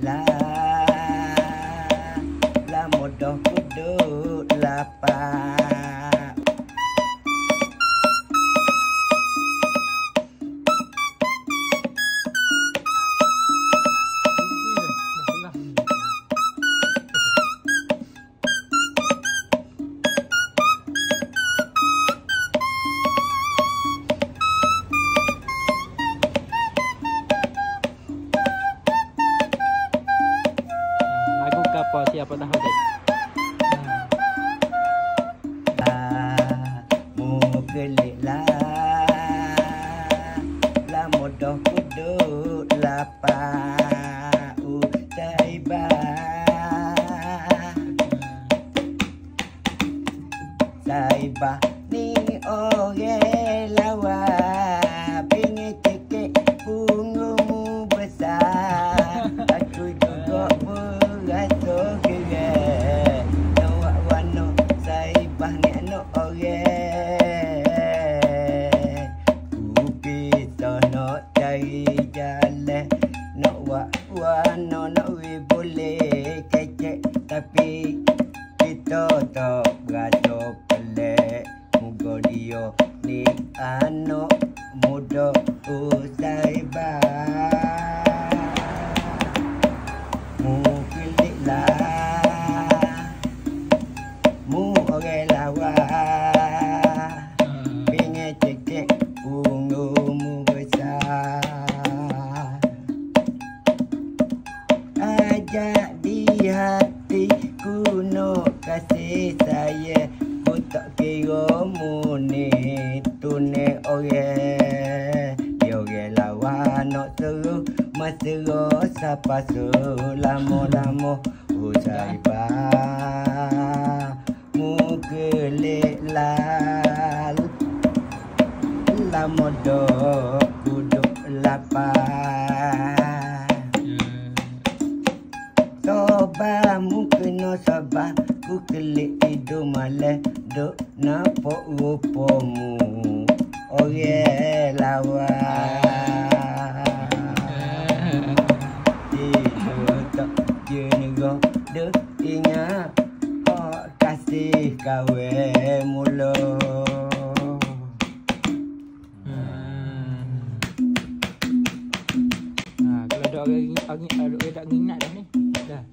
lah, lah modoh kuduk lapar. Apa siapa tahu dek? Mu gelik lah modoh kuduk lapar. Saibah ni orang lawa, pingin cekik punggungmu besar. Aku juga beratur kira, nak wano saibah ni anak orang. Ku pisah nak cari jalan, nak wano nak boleh kecek, tapi kita tak beratur pelik. Muka dia ni anak muda Saibah. Mu kelik lah, mu orang lawa, pingin cekik punggungmu besar. Ajak di hatiku nak kasih saya, ku tak kira mu ni tunai orang. Dia orang lawa nak seru mesra sapa selama-lama. Saibah mu gelik lah, lama dok kuduk lapar. Sabar mu kena sabar, ku kelik tidur malam, duk nampak rupamu orang lawa. Tidur tak jenera, duk ingat hak kasih kawan mula. Kalau ada orang tak minat dah ni. Dah.